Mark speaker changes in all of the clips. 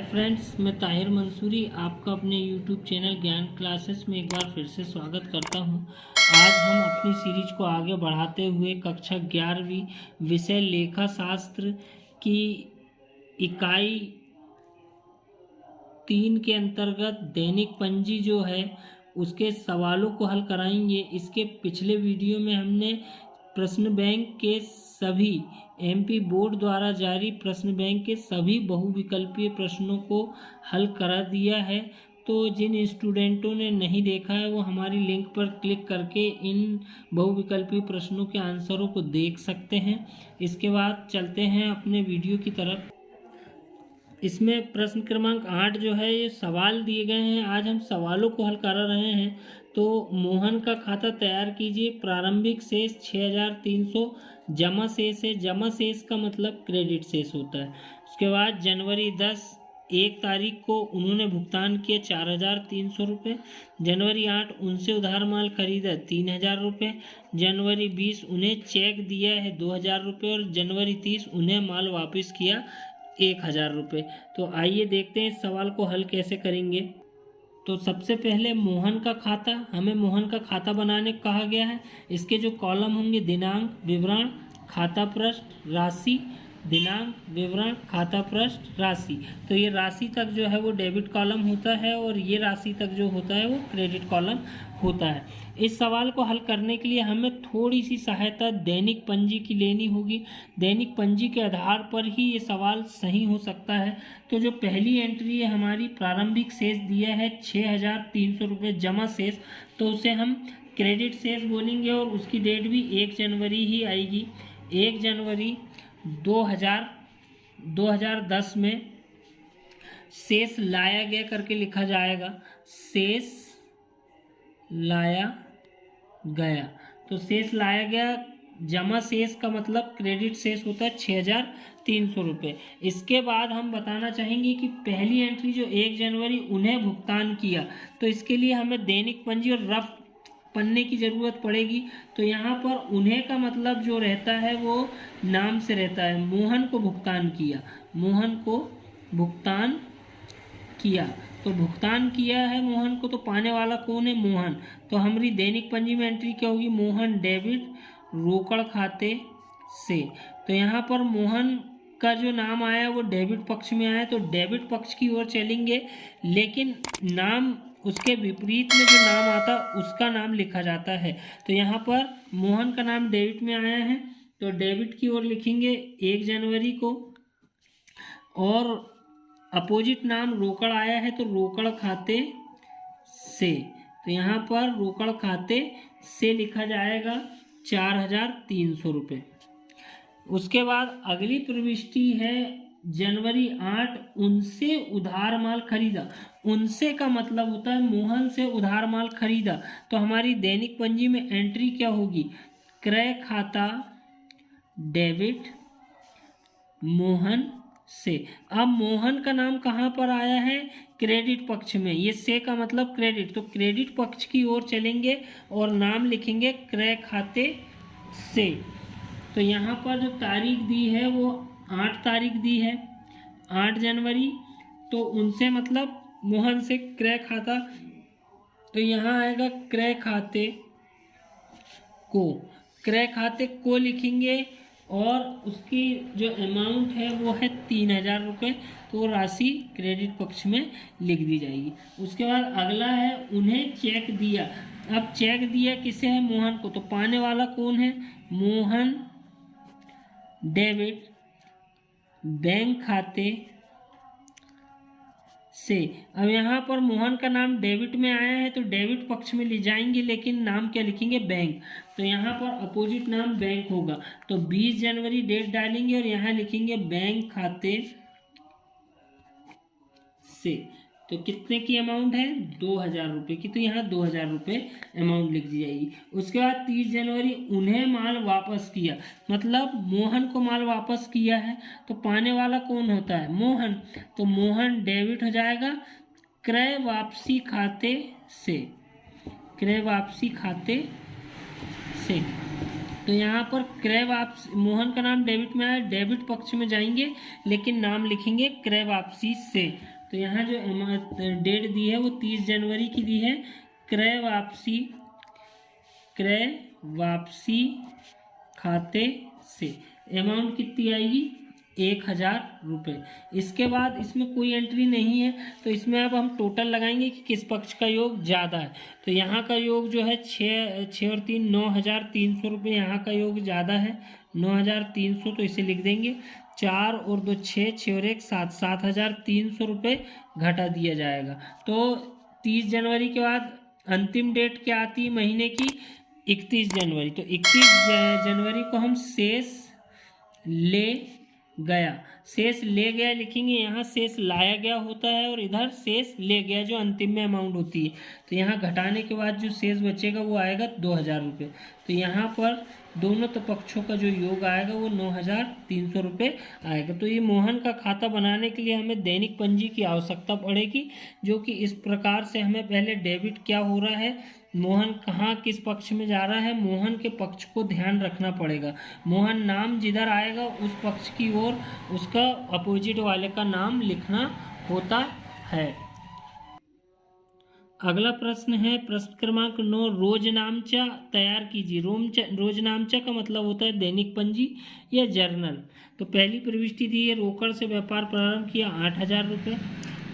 Speaker 1: Friends, मैं ताहिर मंसूरी आपका अपने यूट्यूब चैनल ज्ञान क्लासेस में एक बार फिर से स्वागत करता हूं। आज हम अपनी सीरीज को आगे बढ़ाते हुए कक्षा 11वीं विषय लेखा शास्त्र की इकाई 3 के अंतर्गत दैनिक पंजी जो है उसके सवालों को हल कराएंगे। इसके पिछले वीडियो में हमने प्रश्न बैंक के सभी एमपी बोर्ड द्वारा जारी प्रश्न बैंक के सभी बहुविकल्पीय प्रश्नों को हल करा दिया है। तो जिन स्टूडेंटों ने नहीं देखा है वो हमारी लिंक पर क्लिक करके इन बहुविकल्पीय प्रश्नों के आंसरों को देख सकते हैं। इसके बाद चलते हैं अपने वीडियो की तरफ। इसमें प्रश्न क्रमांक 8 जो है ये सवाल दिए गए हैं। आज हम सवालों को हल कर रहे हैं। तो मोहन का खाता तैयार कीजिए। प्रारंभिक शेष 6300 जमा शेष है। जमा शेष का मतलब क्रेडिट शेष होता है। उसके बाद जनवरी 10 1 तारीख को उन्होंने भुगतान किया 4300 रुपये। जनवरी 8 उनसे उधार माल खरीदा 3000 रुपये। जनवरी 20 उन्हें चेक दिया है 2000 रुपये और जनवरी 30 उन्हें माल वापस किया 1000 रुपये। तो आइए देखते हैं इस सवाल को हल कैसे करेंगे। तो सबसे पहले मोहन का खाता, हमें मोहन का खाता बनाने को कहा गया है। इसके जो कॉलम होंगे दिनांक, विवरण, खाता पृष्ठ, राशि, दिनांक, विवरण, खाता पृष्ठ, राशि। तो ये राशि तक जो है वो डेबिट कॉलम होता है और ये राशि तक जो होता है वो क्रेडिट कॉलम होता है। इस सवाल को हल करने के लिए हमें थोड़ी सी सहायता दैनिक पंजी की लेनी होगी। दैनिक पंजी के आधार पर ही ये सवाल सही हो सकता है। तो जो पहली एंट्री है हमारी, प्रारंभिक शेष दिया है 6300 रुपये जमा शेष, तो उसे हम क्रेडिट शेष बोलेंगे और उसकी डेट भी 1 जनवरी ही आएगी। 1 जनवरी 2010 में शेष लाया गया करके लिखा जाएगा। शेष लाया गया, तो शेष लाया गया, जमा शेष का मतलब क्रेडिट शेष होता है 6300 रुपये। इसके बाद हम बताना चाहेंगे कि पहली एंट्री जो 1 जनवरी उन्हें भुगतान किया, तो इसके लिए हमें दैनिक पंजी और रफ पन्ने की ज़रूरत पड़ेगी। तो यहाँ पर उन्हें का मतलब जो रहता है वो नाम से रहता है। मोहन को भुगतान किया, मोहन को भुगतान किया, तो भुगतान किया है मोहन को, तो पाने वाला कौन है? मोहन। तो हमारी दैनिक पंजी में एंट्री क्या होगी? मोहन डेबिट रोकड़ खाते से। तो यहाँ पर मोहन का जो नाम आया वो डेबिट पक्ष में आया, तो डेबिट पक्ष की ओर चलेंगे, लेकिन नाम उसके विपरीत में जो नाम आता उसका नाम लिखा जाता है। तो यहाँ पर मोहन का नाम डेबिट में आया है तो डेबिट की ओर लिखेंगे 1 जनवरी को, और अपोजिट नाम रोकड़ आया है तो रोकड़ खाते से। तो यहाँ पर रोकड़ खाते से लिखा जाएगा 4300 रुपये। उसके बाद अगली प्रविष्टि है जनवरी 8 उनसे उधार माल खरीदा। उनसे का मतलब होता है मोहन से उधार माल खरीदा। तो हमारी दैनिक पंजी में एंट्री क्या होगी? क्रय खाता डेबिट मोहन से। अब मोहन का नाम कहाँ पर आया है? क्रेडिट पक्ष में। ये से का मतलब क्रेडिट, तो क्रेडिट पक्ष की ओर चलेंगे और नाम लिखेंगे क्रय खाते से। तो यहाँ पर जो तारीख दी है वो 8 तारीख दी है, 8 जनवरी। तो उनसे मतलब मोहन से क्रय खाता, तो यहाँ आएगा क्रय खाते को, क्रय खाते को लिखेंगे और उसकी जो अमाउंट है वो है 3000 रुपये। तो राशि क्रेडिट पक्ष में लिख दी जाएगी। उसके बाद अगला है उन्हें चेक दिया। अब चेक दिया किसे है? मोहन को। तो पाने वाला कौन है? मोहन डेबिट बैंक खाते से। अब यहाँ पर मोहन का नाम डेबिट में आया है तो डेबिट पक्ष में ले जाएंगे, लेकिन नाम क्या लिखेंगे? बैंक। तो यहाँ पर अपोजिट नाम बैंक होगा। तो 20 जनवरी डेट डालेंगे और यहाँ लिखेंगे बैंक खाते से। तो कितने की अमाउंट है? 2000 रुपये की, तो यहाँ 2000 रुपये अमाउंट लिख दी जाएगी। उसके बाद 30 जनवरी उन्हें माल वापस किया, मतलब मोहन को माल वापस किया है। तो पाने वाला कौन होता है? मोहन। तो मोहन डेबिट हो जाएगा क्रय वापसी खाते से, क्रय वापसी खाते से। तो यहाँ पर क्रय वापसी, मोहन का नाम डेबिट में आया, डेबिट पक्ष में जाएंगे लेकिन नाम लिखेंगे क्रय वापसी से। तो यहाँ जो डेट दी है वो 30 जनवरी की दी है। क्रय वापसी खाते से अमाउंट कितनी आएगी, 1000 रुपये। इसके बाद इसमें कोई एंट्री नहीं है, तो इसमें अब हम टोटल लगाएंगे कि किस पक्ष का योग ज़्यादा है। तो यहाँ का योग जो है 6 और 3 9300 रुपये, यहाँ का योग ज़्यादा है 9300, तो इसे लिख देंगे। 4 और 2 6, 6 और 1 7, 7300 रुपये घटा दिया जाएगा। तो 30 जनवरी के बाद अंतिम डेट क्या आती है महीने की, 31 जनवरी। तो 31 जनवरी को हम शेष ले गया, शेष ले गया लिखेंगे। यहाँ शेष लाया गया होता है और इधर शेष ले गया जो अंतिम में अमाउंट होती है। तो यहाँ घटाने के बाद जो शेष बचेगा वो आएगा 2000 रुपये। तो यहाँ पर दोनों पक्षों का जो योग आएगा वो 9300 रुपये आएगा। तो ये मोहन का खाता बनाने के लिए हमें दैनिक पंजी की आवश्यकता पड़ेगी, जो कि इस प्रकार से हमें पहले डेबिट क्या हो रहा है, मोहन कहाँ किस पक्ष में जा रहा है, मोहन के पक्ष को ध्यान रखना पड़ेगा। मोहन नाम जिधर आएगा उस पक्ष की ओर उसका अपोजिट वाले का नाम लिखना होता है। अगला प्रश्न है प्रश्न क्रमांक 9, रोजनामचा तैयार कीजिए। रोजनामचा का मतलब होता है दैनिक पंजी या जर्नल। तो पहली प्रविष्टि दी है, रोकड़ से व्यापार प्रारंभ किया 8000 रुपये।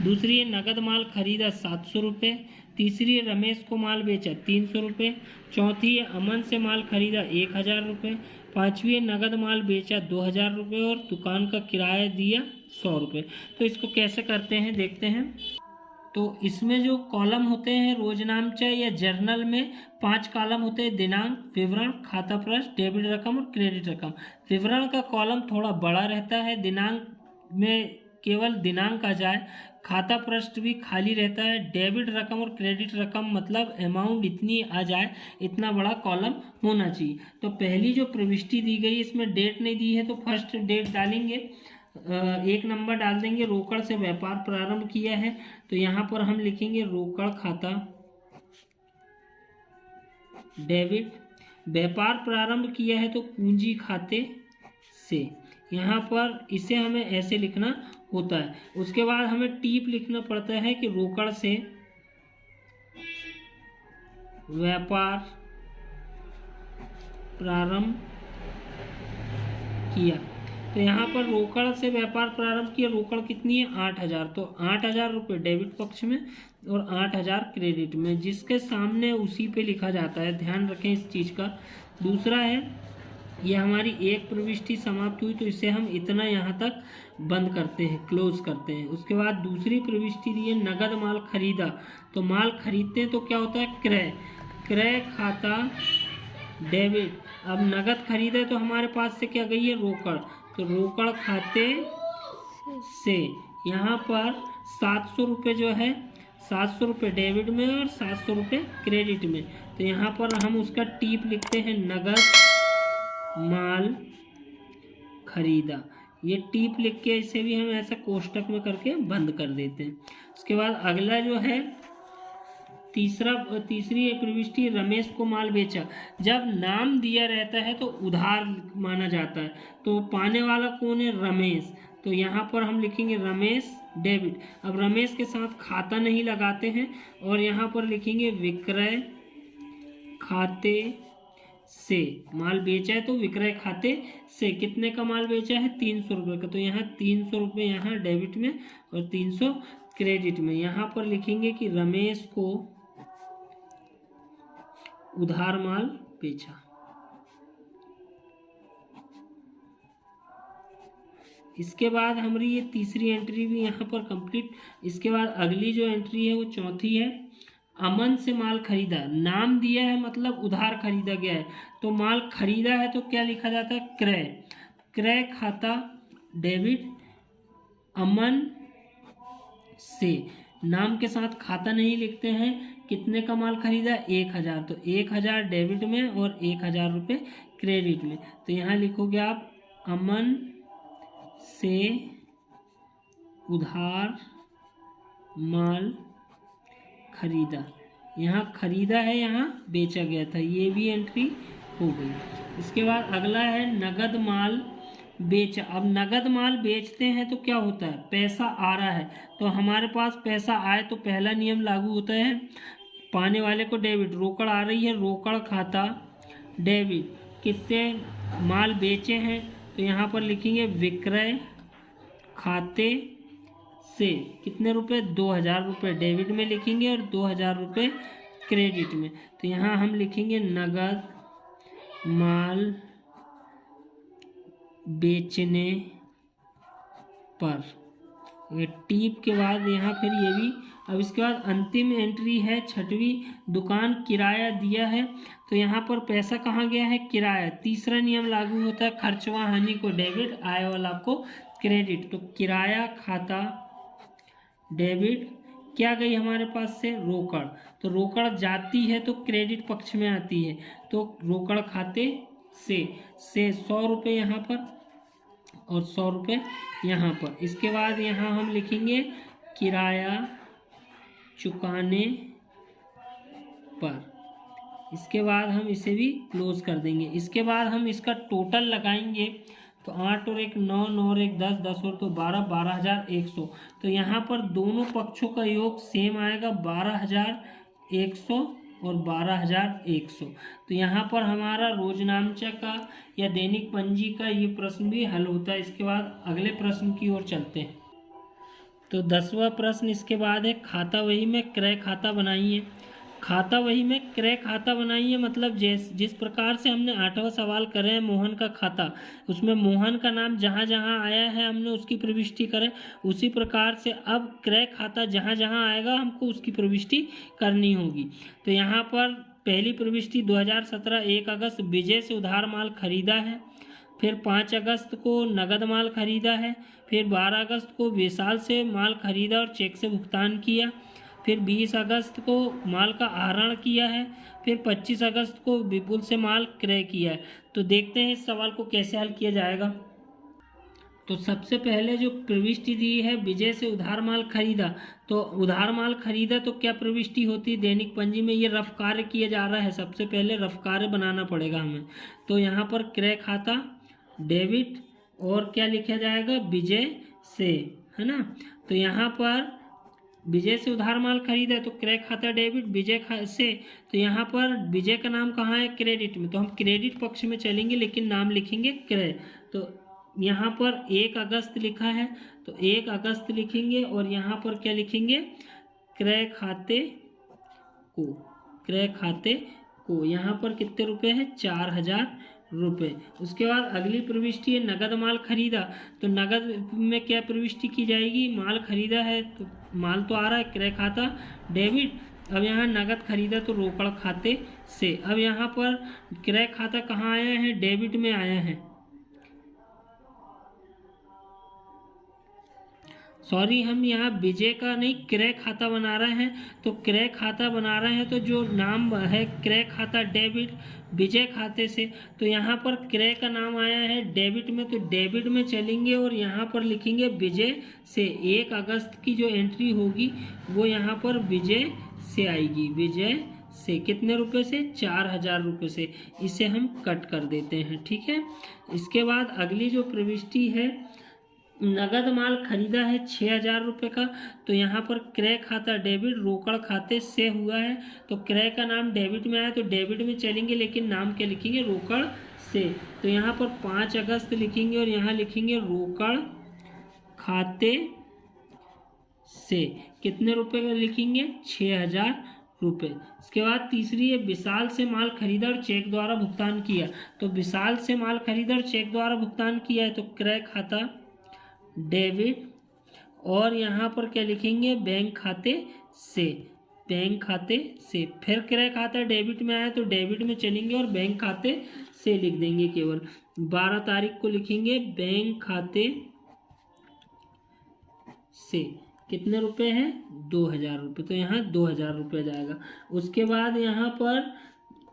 Speaker 1: दूसरी है नगद माल खरीदा 700 रुपये। तीसरी है रमेश को माल बेचा 300 रुपये। चौथी है अमन से माल खरीदा 1000 रुपये। पाँचवीं है नगद माल बेचा 2000 रुपये और दुकान का किराया दिया 100 रुपये। तो इसको कैसे करते हैं देखते हैं। तो इसमें जो कॉलम होते हैं रोजनामचा या जर्नल में 5 कॉलम होते हैं, दिनांक, विवरण, खाता पृष्ठ, डेबिट रकम और क्रेडिट रकम। विवरण का कॉलम थोड़ा बड़ा रहता है, दिनांक में केवल दिनांक आ जाए, खाता पृष्ठ भी खाली रहता है, डेबिट रकम और क्रेडिट रकम मतलब अमाउंट इतनी आ जाए, इतना बड़ा कॉलम होना चाहिए। तो पहली जो प्रविष्टि दी गई इसमें डेट नहीं दी है, तो फर्स्ट डेट डालेंगे, 1 नंबर डाल देंगे। रोकड़ से व्यापार प्रारंभ किया है, तो यहाँ पर हम लिखेंगे रोकड़ खाता डेबिट। व्यापार प्रारंभ किया है तो पूंजी खाते से, यहाँ पर इसे हमें ऐसे लिखना होता है। उसके बाद हमें टीप लिखना पड़ता है कि रोकड़ से व्यापार प्रारंभ किया। तो यहाँ पर रोकड़ से व्यापार प्रारंभ किया, रोकड़ कितनी है 8000। तो 8000 रुपये डेबिट पक्ष में और 8000 क्रेडिट में, जिसके सामने उसी पे लिखा जाता है, ध्यान रखें इस चीज़ का। दूसरा है ये हमारी एक प्रविष्टि समाप्त हुई, तो इसे हम इतना यहाँ तक बंद करते हैं, क्लोज करते हैं। उसके बाद दूसरी प्रविष्टि दी है नगद माल खरीदा। तो माल खरीदते हैं तो क्या होता है क्रय खाता डेबिट। अब नगद खरीदा है तो हमारे पास से क्या गई है रोकड़, तो रोकड़ खाते से यहाँ पर 700 रुपये जो है 700 रुपये डेबिट में और 700 रुपये क्रेडिट में। तो यहाँ पर हम उसका टीप लिखते हैं नगद माल खरीदा। ये टीप लिख के इसे भी हम ऐसा कोष्टक में करके बंद कर देते हैं। उसके बाद अगला जो है तीसरी प्रविष्टि रमेश को माल बेचा। जब नाम दिया रहता है तो उधार माना जाता है, तो पाने वाला कौन है रमेश। तो यहाँ पर हम लिखेंगे रमेश डेबिट। अब रमेश के साथ खाता नहीं लगाते हैं और यहाँ पर लिखेंगे विक्रय खाते से। माल बेचा है तो विक्रय खाते से कितने का माल बेचा है 300 रुपये का। तो यहाँ 300 रुपये यहाँ डेबिट में और 300 क्रेडिट में। यहाँ पर लिखेंगे कि रमेश को उधार माल बेचा। इसके बाद हमारी ये तीसरी एंट्री भी यहाँ पर कंप्लीट। इसके बाद अगली जो एंट्री है वो चौथी है, अमन से माल खरीदा। नाम दिया है मतलब उधार खरीदा गया है, तो माल खरीदा है तो क्या लिखा जाता है क्रय खाता डेबिट अमन से। नाम के साथ खाता नहीं लिखते हैं। कितने का माल खरीदा 1000, तो 1000 डेबिट में और 1000 रुपये क्रेडिट में। तो यहाँ लिखोगे आप अमन से उधार माल खरीदा। यहाँ खरीदा है, यहाँ बेचा गया था, ये भी एंट्री हो गई। इसके बाद अगला है नगद माल बेचा। अब नगद माल बेचते हैं तो क्या होता है, पैसा आ रहा है, तो हमारे पास पैसा आए तो पहला नियम लागू होता है, पाने वाले को डेबिट, रोकड़ आ रही है, रोकड़ खाता डेबिट, किससे, माल बेचे हैं, तो यहाँ पर लिखेंगे विक्रय खाते से, कितने रुपए, 2000 रुपये डेबिट में लिखेंगे और 2000 रुपये क्रेडिट में। तो यहाँ हम लिखेंगे नगद माल बेचने पर, ये टीप के बाद यहाँ फिर ये भी। अब इसके बाद अंतिम एंट्री है छठवीं, दुकान किराया दिया है, तो यहाँ पर पैसा कहाँ गया है, किराया। तीसरा नियम लागू होता है, खर्चवा हानि को डेबिट, आय वाला को क्रेडिट। तो किराया खाता डेबिट, क्या गई हमारे पास से, रोकड़, तो रोकड़ जाती है तो क्रेडिट पक्ष में आती है, तो रोकड़ खाते से 100 रुपये यहाँ पर और 100 रुपये यहाँ पर। इसके बाद यहाँ हम लिखेंगे किराया चुकाने पर। इसके बाद हम इसे भी क्लोज कर देंगे। इसके बाद हम इसका टोटल लगाएंगे, तो 8 और 1 9, 9 और 1 10, 10 और 2 12, 12,100। तो यहाँ पर दोनों पक्षों का योग सेम आएगा, 12,100 और 12,100। तो यहाँ पर हमारा रोजनामचा का या दैनिक पंजी का ये प्रश्न भी हल होता है। इसके बाद अगले प्रश्न की ओर चलते हैं। तो 10वां प्रश्न इसके बाद है, खाता वही में क्रय खाता बनाइए। खाता वही में क्रय खाता बनाइए मतलब जिस प्रकार से हमने 8वां सवाल करे हैं मोहन का खाता, उसमें मोहन का नाम जहाँ जहाँ आया है हमने उसकी प्रविष्टि करें, उसी प्रकार से अब क्रय खाता जहाँ जहाँ आएगा हमको उसकी प्रविष्टि करनी होगी। तो यहाँ पर पहली प्रविष्टि 2017 1 अगस्त विजय से उधार माल खरीदा है, फिर 5 अगस्त को नगद माल खरीदा है, फिर 12 अगस्त को विशाल से माल खरीदा और चेक से भुगतान किया, फिर 20 अगस्त को माल का आहरण किया है, फिर 25 अगस्त को विपुल से माल क्रय किया है। तो देखते हैं इस सवाल को कैसे हल किया जाएगा। तो सबसे पहले जो प्रविष्टि दी है विजय से उधार माल खरीदा, तो उधार माल खरीदा तो क्या प्रविष्टि होती है दैनिक पंजी में, ये रफ कार्य किया जा रहा है, सबसे पहले रफ कार्य बनाना पड़ेगा हमें। तो यहाँ पर क्रय खाता डेबिट और क्या लिखा जाएगा, विजय से, है ना। तो यहाँ पर विजय से उधार माल खरीदा तो क्रय खाता डेबिट, विजय से, तो यहाँ पर विजय का नाम कहाँ है, क्रेडिट में, तो हम क्रेडिट पक्ष में चलेंगे लेकिन नाम लिखेंगे क्रय। तो यहाँ पर 1 अगस्त लिखा है तो 1 अगस्त लिखेंगे और यहाँ पर क्या लिखेंगे, क्रय खाते को, क्रय खाते को, यहाँ पर कितने रुपए है, 4,000 रुपये। उसके बाद अगली प्रविष्टि है नगद माल खरीदा, तो नगद में क्या प्रविष्टि की जाएगी, माल खरीदा है तो माल तो आ रहा है, क्रय खाता डेबिट। अब यहाँ नगद खरीदा तो रोकड़ खाते से। अब यहाँ पर क्रय खाता कहाँ आया है, डेबिट में आया है, सॉरी हम यहाँ विजय का नहीं क्रय खाता बना रहे हैं, तो क्रय खाता बना रहे हैं तो जो नाम है क्रय खाता डेबिट विजय खाते से, तो यहाँ पर क्रय का नाम आया है डेबिट में, तो डेबिट में चलेंगे और यहाँ पर लिखेंगे विजय से। 1 अगस्त की जो एंट्री होगी वो यहाँ पर विजय से आएगी, विजय से कितने रुपए से, 4,000 रुपये से। इसे हम कट कर देते हैं, ठीक है। इसके बाद अगली जो प्रविष्टि है नगद माल खरीदा है 6,000 रुपये का, तो यहाँ पर क्रय खाता डेबिट रोकड़ खाते से हुआ है, तो क्रय का नाम डेबिट में आया तो डेबिट में चलेंगे लेकिन नाम क्या लिखेंगे, रोकड़ से। तो यहाँ पर 5 अगस्त लिखेंगे और यहाँ लिखेंगे रोकड़ खाते से, कितने रुपए का लिखेंगे, 6,000 रुपये। इसके बाद तीसरी है विशाल से माल खरीदा और चेक द्वारा भुगतान किया, तो विशाल से माल खरीदा और चेक द्वारा भुगतान किया है तो क्रय खाता डेबिट और यहाँ पर क्या लिखेंगे, बैंक खाते से, बैंक खाते से। फिर क्रय खाता डेबिट में आया तो डेबिट में चलेंगे और बैंक खाते से लिख देंगे केवल। 12 तारीख को लिखेंगे बैंक खाते से, कितने रुपए हैं, 2,000 रुपये, तो यहाँ 2,000 रुपये जाएगा। उसके बाद यहाँ पर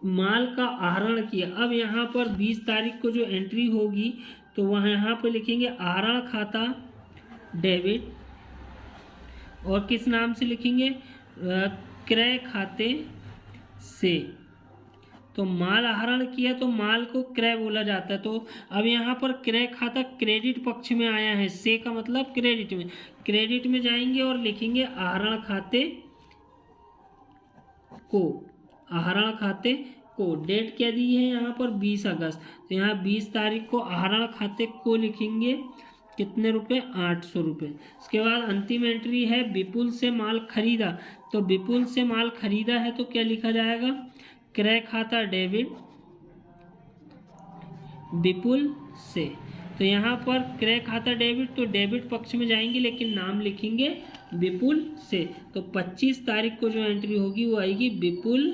Speaker 1: माल का आहरण किया, अब यहाँ पर 20 तारीख को जो एंट्री होगी तो वहाँ यहाँ पे लिखेंगे आहरण खाता डेबिट और किस नाम से लिखेंगे, क्रय खाते से, तो माल आहरण किया तो माल को क्रय बोला जाता है। तो अब यहाँ पर क्रय खाता क्रेडिट पक्ष में आया है, से का मतलब क्रेडिट में, क्रेडिट में जाएंगे और लिखेंगे आहरण खाते को, आहरण खाते को। डेट क्या दी है यहाँ पर 20 अगस्त, तो यहाँ 20 तारीख को आहरण खाते को लिखेंगे, कितने रुपए, 800 रुपये। इसके बाद अंतिम एंट्री है विपुल से माल खरीदा, तो विपुल से माल खरीदा है तो क्या लिखा जाएगा, क्रय खाता डेबिट विपुल से। तो यहाँ पर क्रय खाता डेबिट, तो डेबिट पक्ष में जाएंगे लेकिन नाम लिखेंगे विपुल से। तो 25 तारीख को जो एंट्री होगी वो आएगी विपुल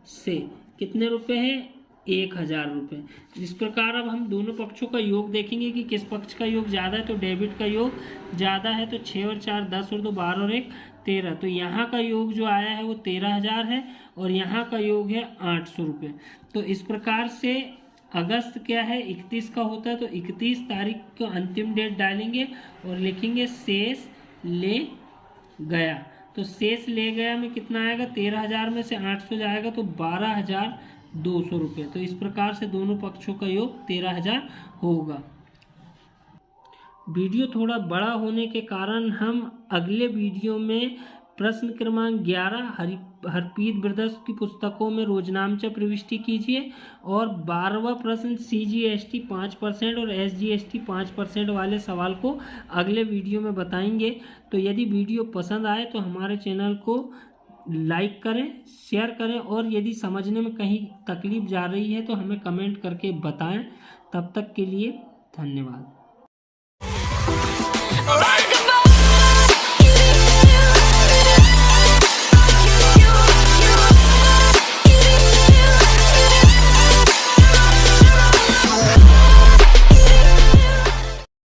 Speaker 1: से। कितने रुपए है, 1000 रुपये। इस प्रकार अब हम दोनों पक्षों का योग देखेंगे कि किस पक्ष का योग ज़्यादा है। तो डेबिट का योग ज़्यादा है, तो 6 और 4 10 और 2 12 और 1 13। तो यहाँ का योग जो आया है वो 13,000 है और यहाँ का योग है 800 रुपये। तो इस प्रकार से अगस्त क्या है, 31 का होता है, तो 31 तारीख को अंतिम डेट डालेंगे और लिखेंगे शेष ले गया। तो शेष ले गया में कितना आएगा, 13,000 में से 800 जाएगा तो 12,200 रुपये। तो इस प्रकार से दोनों पक्षों का योग 13,000 होगा। वीडियो थोड़ा बड़ा होने के कारण हम अगले वीडियो में प्रश्न क्रमांक 11 हरप्रीत ब्रदर्स की पुस्तकों में रोजनामचा प्रविष्टि कीजिए और 12वां प्रश्न CGST 5% और SGST 5% वाले सवाल को अगले वीडियो में बताएंगे। तो यदि वीडियो पसंद आए तो हमारे चैनल को लाइक करें, शेयर करें और यदि समझने में कहीं तकलीफ जा रही है तो हमें कमेंट करके बताएं। तब तक के लिए धन्यवाद।